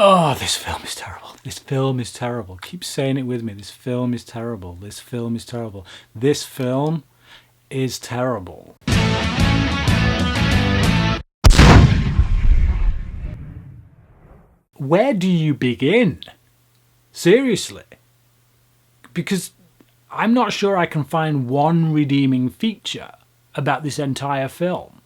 Oh, this film is terrible. This film is terrible. Keep saying it with me. This film is terrible. This film is terrible. This film is terrible. Where do you begin? Seriously. Because I'm not sure I can find one redeeming feature about this entire film.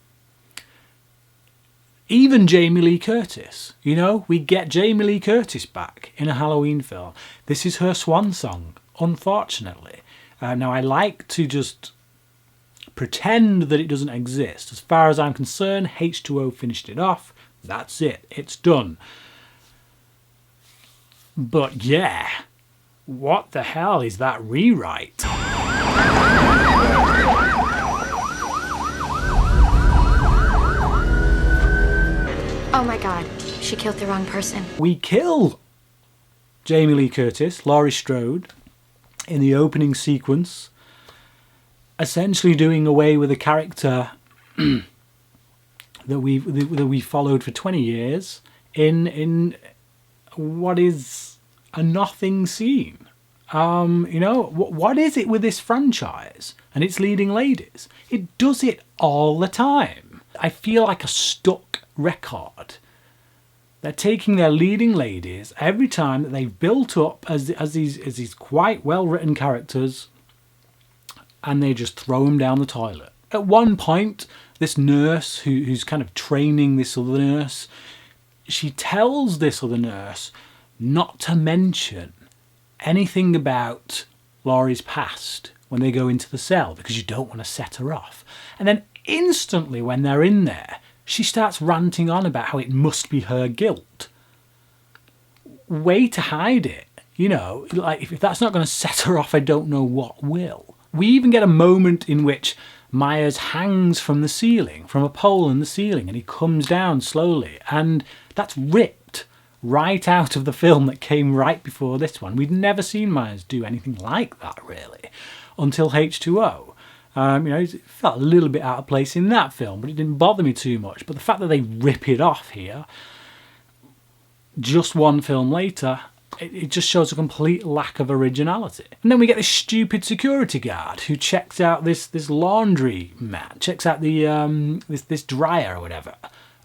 Even Jamie Lee Curtis, you know, we get Jamie Lee Curtis back in a Halloween film. This is her swan song, unfortunately. Now, I like to just pretend that it doesn't exist. As far as I'm concerned, H2O finished it off. That's it. It's done. But yeah, what the hell is that rewrite? Oh my god, she killed the wrong person. We kill Jamie Lee Curtis, Laurie Strode, in the opening sequence, essentially doing away with a character that we followed for 20 years in what is a nothing scene. You know, what is it with this franchise and its leading ladies? It does it all the time. I feel like a stuck record. They're taking their leading ladies every time that they've built up as these quite well written characters, and they just throw them down the toilet. At one point, this nurse who's kind of training this other nurse, she tells this other nurse not to mention anything about Laurie's past when they go into the cell because you don't want to set her off. And then instantly when they're in there, she starts ranting on about how it must be her guilt. Way to hide it. You know, like if that's not going to set her off, I don't know what will. We even get a moment in which Myers hangs from the ceiling, from a pole in the ceiling, and he comes down slowly. And that's ripped right out of the film that came right before this one. We'd never seen Myers do anything like that, really, until H2O. You know, it felt a little bit out of place in that film, but it didn't bother me too much. But the fact that they rip it off here, just one film later, it just shows a complete lack of originality. And then we get this stupid security guard who checks out this laundry mat, checks out the this dryer or whatever,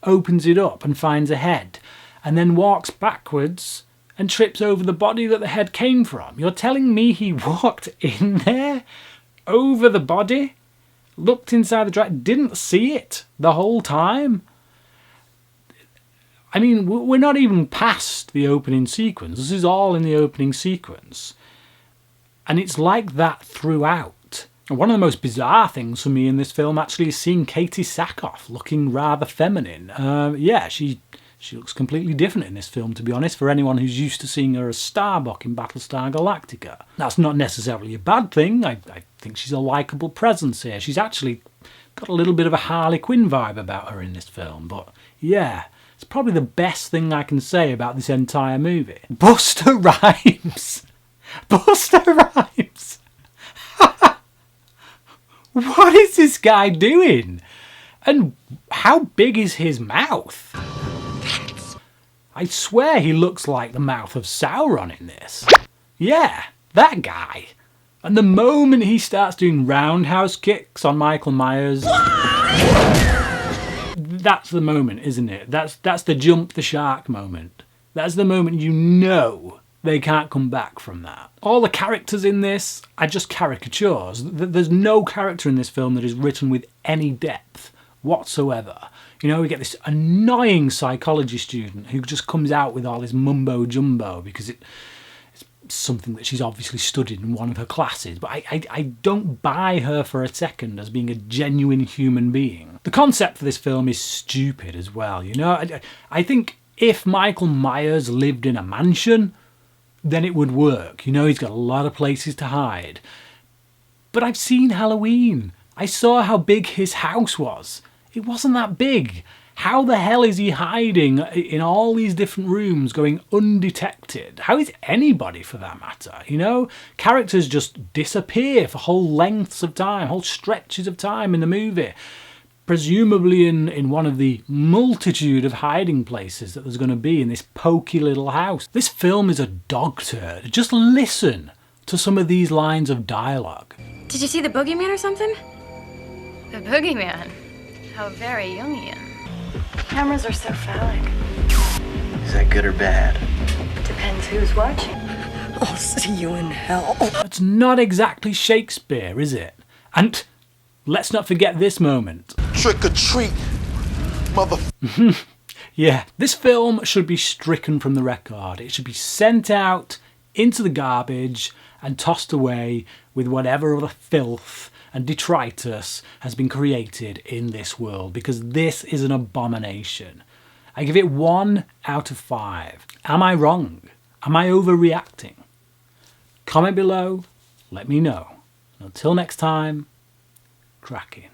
opens it up and finds a head, and then walks backwards and trips over the body that the head came from. You're telling me he walked in there, over the body, looked inside the dryer, didn't see it the whole time? I mean, we're not even past the opening sequence. This is all in the opening sequence. And it's like that throughout. And one of the most bizarre things for me in this film actually is seeing Katie Sackhoff looking rather feminine. Yeah, she looks completely different in this film, to be honest, for anyone who's used to seeing her as Starbuck in Battlestar Galactica. That's not necessarily a bad thing. I think she's a likeable presence here. She's actually got a little bit of a Harley Quinn vibe about her in this film. But yeah, it's probably the best thing I can say about this entire movie. Busta Rhymes! Busta Rhymes! What is this guy doing? And how big is his mouth? I swear he looks like the mouth of Sauron in this. Yeah, that guy. And the moment he starts doing roundhouse kicks on Michael Myers, that's the moment, isn't it? That's the jump the shark moment. That's the moment you know they can't come back from that. All the characters in this are just caricatures. There's no character in this film that is written with any depth whatsoever. You know, we get this annoying psychology student who just comes out with all this mumbo jumbo because it's something that she's obviously studied in one of her classes. But I don't buy her for a second as being a genuine human being. The concept for this film is stupid as well. You know, I think if Michael Myers lived in a mansion, then it would work. You know, he's got a lot of places to hide. But I've seen Halloween. I saw how big his house was. It wasn't that big. How the hell is he hiding in all these different rooms going undetected? How is anybody, for that matter? You know, characters just disappear for whole lengths of time, whole stretches of time in the movie. presumably in one of the multitude of hiding places that there's going to be in this pokey little house. This film is a dog turd. Just listen to some of these lines of dialogue. Did you see the boogeyman or something? The boogeyman? How very Jungian. Cameras are so phallic. Is that good or bad? Depends who's watching. I'll see you in hell. That's not exactly Shakespeare, is it? And let's not forget this moment. Trick or treat, mother. Yeah, this film should be stricken from the record. It should be sent out into the garbage and tossed away with whatever other filth and detritus has been created in this world, because this is an abomination. I give it 1 out of 5. Am I wrong? Am I overreacting? Comment below, let me know. Until next time, cracking.